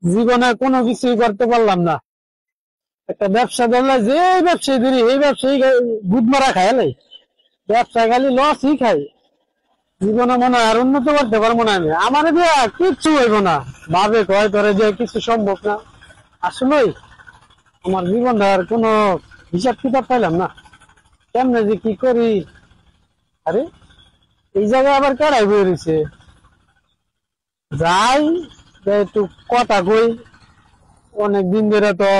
জীবনে কোনো কিছুই করতে পারলাম না। একটা ব্যবসা ধরলে যে ব্যবসায়ী ধরি এই ব্যবসায়ী গুদ মারা খায় লাই, ব্যবসা খালি লসই খাই। জীবনে মনে হয় আর উন্নত করতে পারবো না আমি, আমার দিয়ে কিচ্ছু হইব না। ভাবে কয় ধরে যে কিছু সম্ভব না, আসলেই আমার জীবনটা আর কোনো হিসাব কিতাব পাইলাম না, কেমনে যে কি করি। আরে এই জায়গায় আবার কেডাই বই রয়েছে, যাই একটু কথা কই। অনেক দিন ধরে তো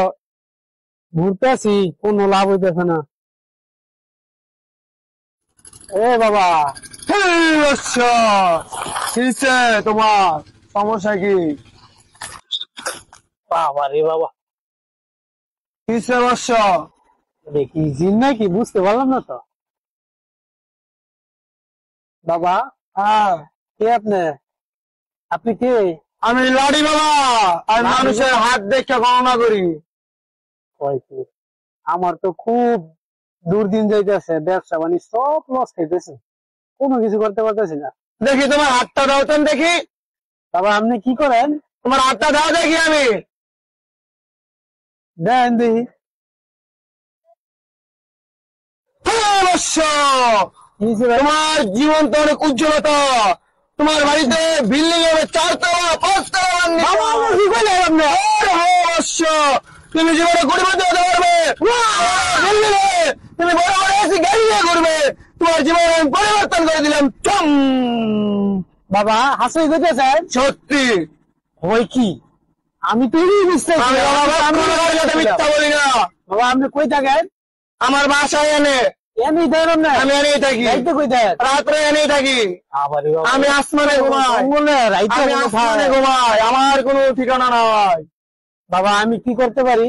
ঘুরতে আছি, কোনো লাভ হইতেছে না। এ বাবা, আচ্ছা, কিসে তোমার সমস্যা কি? বাবা রে বাবা, কিসে বর্ষ? দেখি জিন নাকি বুঝতে পারলাম না তো। বাবা, হ্যাঁ, কে আপনি? আপনি কে? আমি লাড়ি বাবা, আর লাড়ি মানুষের বাবা? হাত দেখে গণনা করি। কয় কি? আমার তো খুব দুর্দিন যাইতেছে, ব্যবসা বাণিজ্য সব লস খাইতেছে, কোনো কিছু করতে পারতেছি না। দেখি তোমার হাতটা দাও তো দেখি, বাবা আপনি কি করেন? তোমার হাতটা দাও দেখি আমি। দেন দেখি। হ্যাঁ, বর্ষ, নিচে ভাই। তোমার জীবন তো অনেক উজ্জ্বলতা। তোমার বাড়িতে বিল্ডিং হবে 4 তলা 5 তলা বাবা আমার কি করলেন আপনি? অবশ্য তুমি জীবনে গরিবতে হতে পারবে। বুঝলে? তুমি বড় বড় এসি গাড়ি নিয়ে ঘুরবে। তোমার জীবন আমি পরিবর্তন করে দিলাম। চম, বাবা হাসি করতেছেন? সত্যি হয় কি? আমি তো বুঝতেছি। আমি আমার সাথে মিথ্যা বলি না। বাবা আপনি কই থাকেন? আমার বাসায় এনে এমনি দেন না, আমি এনেই থাকি, রাইতে কই দেন? রাত্রে এনেই থাকি। আবারে বাবা, আমি আসমানে ঘুমাই, জঙ্গলে রাইতে আমি কোনো আসমানে খায়? ঘুমাই, আমার কোনো ঠিকানা নাই। বাবা আমি কি করতে পারি?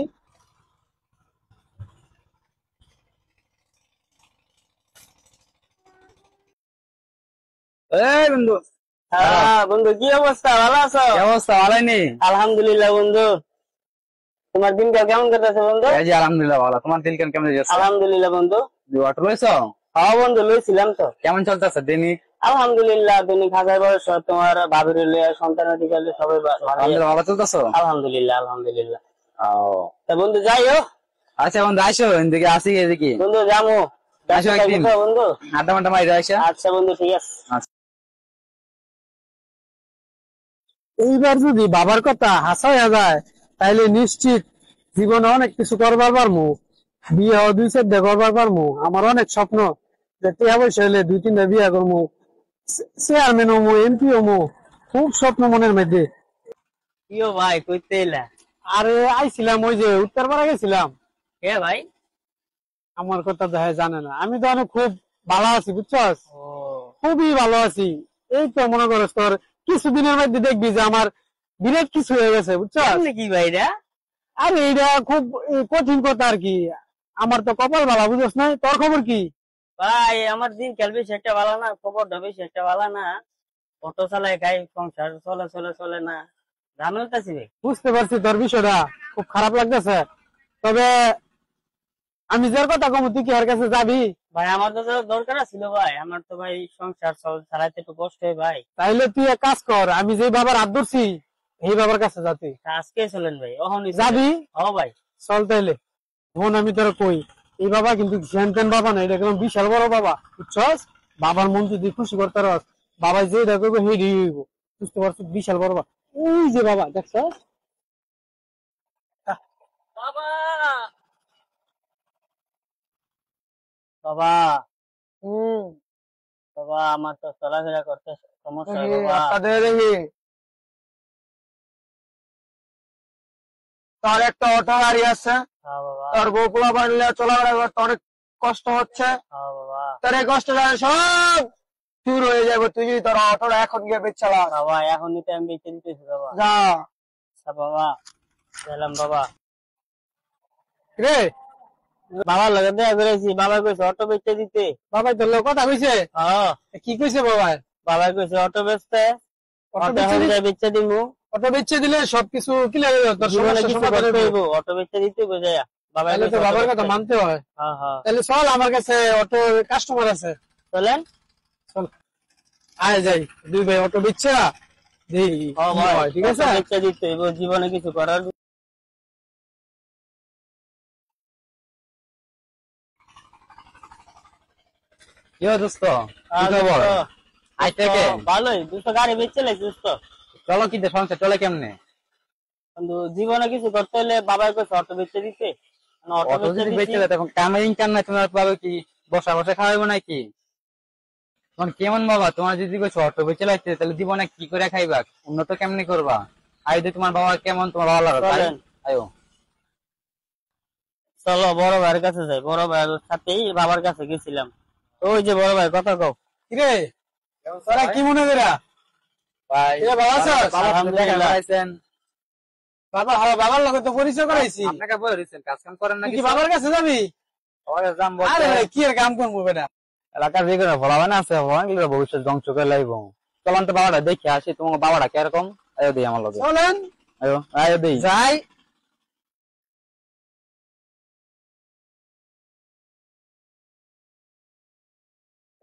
এই বন্ধু, হ্যাঁ বন্ধু, কি অবস্থা? ভালো আছো? কি অবস্থা? ভালোই নেই? আলহামদুলিল্লাহ বন্ধু। তোমার দিনকাল কেমন কাটতেছে বন্ধু? এই যে আলহামদুলিল্লাহ ভালো। তোমার দিন কেমন যাচ্ছে? আলহামদুলিল্লাহ বন্ধু। অটো লইছো? হ্যাঁ বন্ধু লইছিলাম তো। কেমন চলতেছে দৈনিক? আলহামদুলিল্লাহ, দৈনিক হাজার বয়স তোমার ভাবির সন্তান অধিকারী সবাই ভালো। আলহামদুলিল্লাহ ভালো চলতেছো? আলহামদুলিল্লাহ আলহামদুলিল্লাহ। ও তা বন্ধু যাই হোক। আচ্ছা বন্ধু, আসো এদিকে, আসি এদিকে। বন্ধু যামু, আসো একদিন বন্ধু। আড্ডা মাড্ডা মারি আসা। আচ্ছা বন্ধু, ঠিক আছে। আচ্ছা। এইবার যদি বাবার কথা হাসা হয়ে যায়, তাইলে নিশ্চিত জীবনে অনেক কিছু করবার পারমু। বিয়ে হওয়া 2-4টা করবার পারমু। আমার অনেক স্বপ্ন যে টিয়া পয়সা হলে 2-3টা বিয়ে করবো, চেয়ারম্যান হমু, এমপি হমু, খুব স্বপ্ন মনের মধ্যে। কিও ভাই কইতে এলা? আরে আইছিলাম, ওই যে উত্তরপাড়া গেছিলাম। কে ভাই? আমার কথা দেখা জানে না, আমি তো অনেক খুব ভালো আছি বুঝছস, ও খুবই ভালো আছি। এই তো মনে করস তোর কিছুদিনের মধ্যে দেখবি যে আমার বিরাট কিছু হয়ে গেছে বুঝছস। কেমনে কি ভাই রা? আরে এইটা খুব কঠিন কথা আর কি। আমার তো কপাল ভালো বুঝছ না। তোর খবর কি? ভাই আমার দিন কাল বেশি একটা ভালো না, খবরটা বেশি একটা ভালো না। অটো চালায় খাই, সংসার চলে চলে চলে না, জানো কাছে ভাই। বুঝতে পারছি তোর বিষয়টা, খুব খারাপ লাগতেছে। তবে আমি যার কথা কম, তুই কি আর কাছে যাবি? ভাই আমার তো দরকার ছিল ভাই, আমার তো ভাই সংসার চালাইতে একটু কষ্ট হয় ভাই। তাইলে তুই এক কাজ কর, আমি যে বাবার হাত ধরছি এই বাবার কাছে যাতি। তা আজকে চলেন ভাই, অহনি যাবি? ও ভাই। চল তাইলে। বোন আমি তোরা কই, এই বাবা কিন্তু ধ্যান বাবা না, এটা একদম বিশাল বড় বাবা বুঝছস। বাবার মন যদি খুশি করতে রস, বাবা যে দেখবো হেই হইব, বুঝতে পারছিস? বিশাল বড় বাবা, ওই যে বাবা দেখছস। বাবা, বাবা, হম। বাবা আমার তো চলাফেরা করতে সমস্যা হয় বাবা। দেখি তার একটা অটো গাড়ি আছে, হ্যাঁ বাবা, তোর বউকুলা বাড়লে চলাফেরা করতে অনেক কষ্ট হচ্ছে। হ্যাঁ বাবা। তোর এই কষ্টটা সব দূর হয়ে যাবে তুই যদি তোর অটোটা এখন গিয়ে বেচ চালাস। বাবা এখন নিতে আমি বেঁচে দিতেছি বাবা। যা। আচ্ছা বাবা, গেলাম বাবা। রে বাবার লগে দেখা করেছি, বাবা কইছে অটো বেচতে দিতে। বাবা তোর লোক কথা কইছে? হ্যাঁ, কি কইছে বাবা? বাবা কইছে অটো বেচতে, অটো অটো বেচে এখন দি- যাই বেচতে দিমু। অটো বেচে দিলে সবকিছু ক্লিয়ার হয়ে যাবে, তোর জীবনে সমস্যা কিছু সমাধান করতে হয়ে হইব, যাবে। অটো বেচতে দিতে বুঝাইয়া। বাবা তাহলে তো কইছে বাবার অটো কথা বেচতে। মানতে হয়। হ্যাঁ হ্যাঁ, তাহলে চল, আমার কাছে অটো কাস্টমার আছে, চলেন। চল আয় যাই। দুই ভাই অটো বেচছে, দেখি ও ভাই, ঠিক আছে বাচ্চা দিতে হইব, জীবনে কিছু করার। কি হয় দোস্ত? কি খবর? আজ থেকে ভালোই, 200 গাড়ি বেচে লাইছিস তো। চলো কি সংসার চলে কেমনে? কিন্তু জীবনে কিছু করতে হলে বাবার কাছে অটো বেচে দিতে, অটো অত বেচে যদি দিছি। বেঁচে যায় তখন কামে ইনকাম নাই, তোমার পাবে কি? বসা বসা খাওয়াবো নাকি? তোমার কেমন বাবা? তোমার যদি কিছু অটো বেঁচে লাগছে তাহলে জীবনে কি করে খাইবা? উন্নত কেমনি করবা? আইদে তোমার বাবা কেমন, তোমার ভালো লাগে তাই? চলেন। আয়ো চলো বড় ভাইয়ের কাছে যাই, বড় ভাইয়ের সাথেই বাবার কাছে গেছিলাম। ওই যে বড় ভাই, কথা কও। কিরে তোরা কি মনে করা ভাই। এ বাবা স্যার, বাবা আপনি দেখা আলহামদুলিল্লাহ। করাইছেন। বাবার লগে তো পরিচয় করাইছি আপনাকে বলে দিচ্ছেন কাজ কাম করেন তুই নাকি? কি বাবার কাছে যাবি? দাম আরে ভাই কি আর কাম করবো বেটা? এলাকার যে কোনো ফলাবান আছে অনেকগুলো ভবিষ্যৎ ধ্বংস করে লাইব। চলান তো বাবাটা দেখে আসি, তোমার বাবাটা কিরকম। আয়ো দিই আমার লগে, চলেন আয়ো আয়ো দিই। যাই।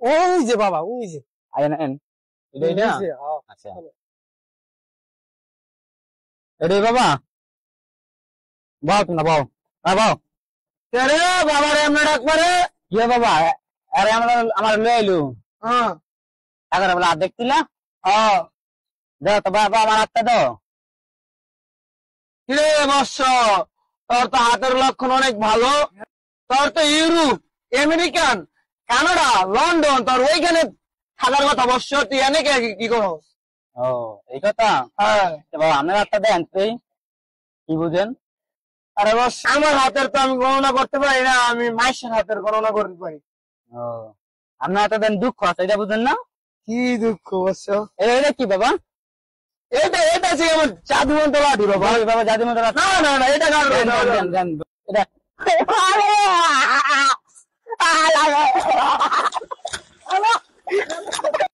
ওই যে বাবা, ওই যে আয় নেন এটা এটা। ওই যে, হ্যাঁ। আচ্ছা এটাই বাবা, বাও তুমি বাও, বাও রে বাবার এমনি ডাকবারে। কি হয় বাবা? আরে আমরা আমার লয়ে আইলু হ্যাঁ টাকার বলে আর দেখছিলা। হ্যাঁ। দাও তো বাবা আমার হাতটা দাও। কিরে বৎস, তোর তো হাতের লক্ষণ অনেক ভালো। তোর তো ইউরোপ, আমেরিকান, কানাডা, লন্ডন, তোর ওইখানে থাকার কথা বৎস। তুই এনে কি করো? ও এই কথা। হ্যাঁ। তো বাবা আপনার হাতটা দেন তুই, কি বুঝেন? আরে বস, আমার হাতের তো আমি গণনা করতে পারি না, আমি মাইশের হাতের গণনা করতে পারি। ও আপনার হাতে দেন দুঃখ আছে, এটা বুঝেন না? কি দুঃখ বৎস? এটা কি বাবা? এটা এটা যে আমার জাদুমন্ত লাঠি বাবা। বাবা বাবা জাদি মতো না না না, এটা কারণ দেন, দেন, দেন, দেন। এটা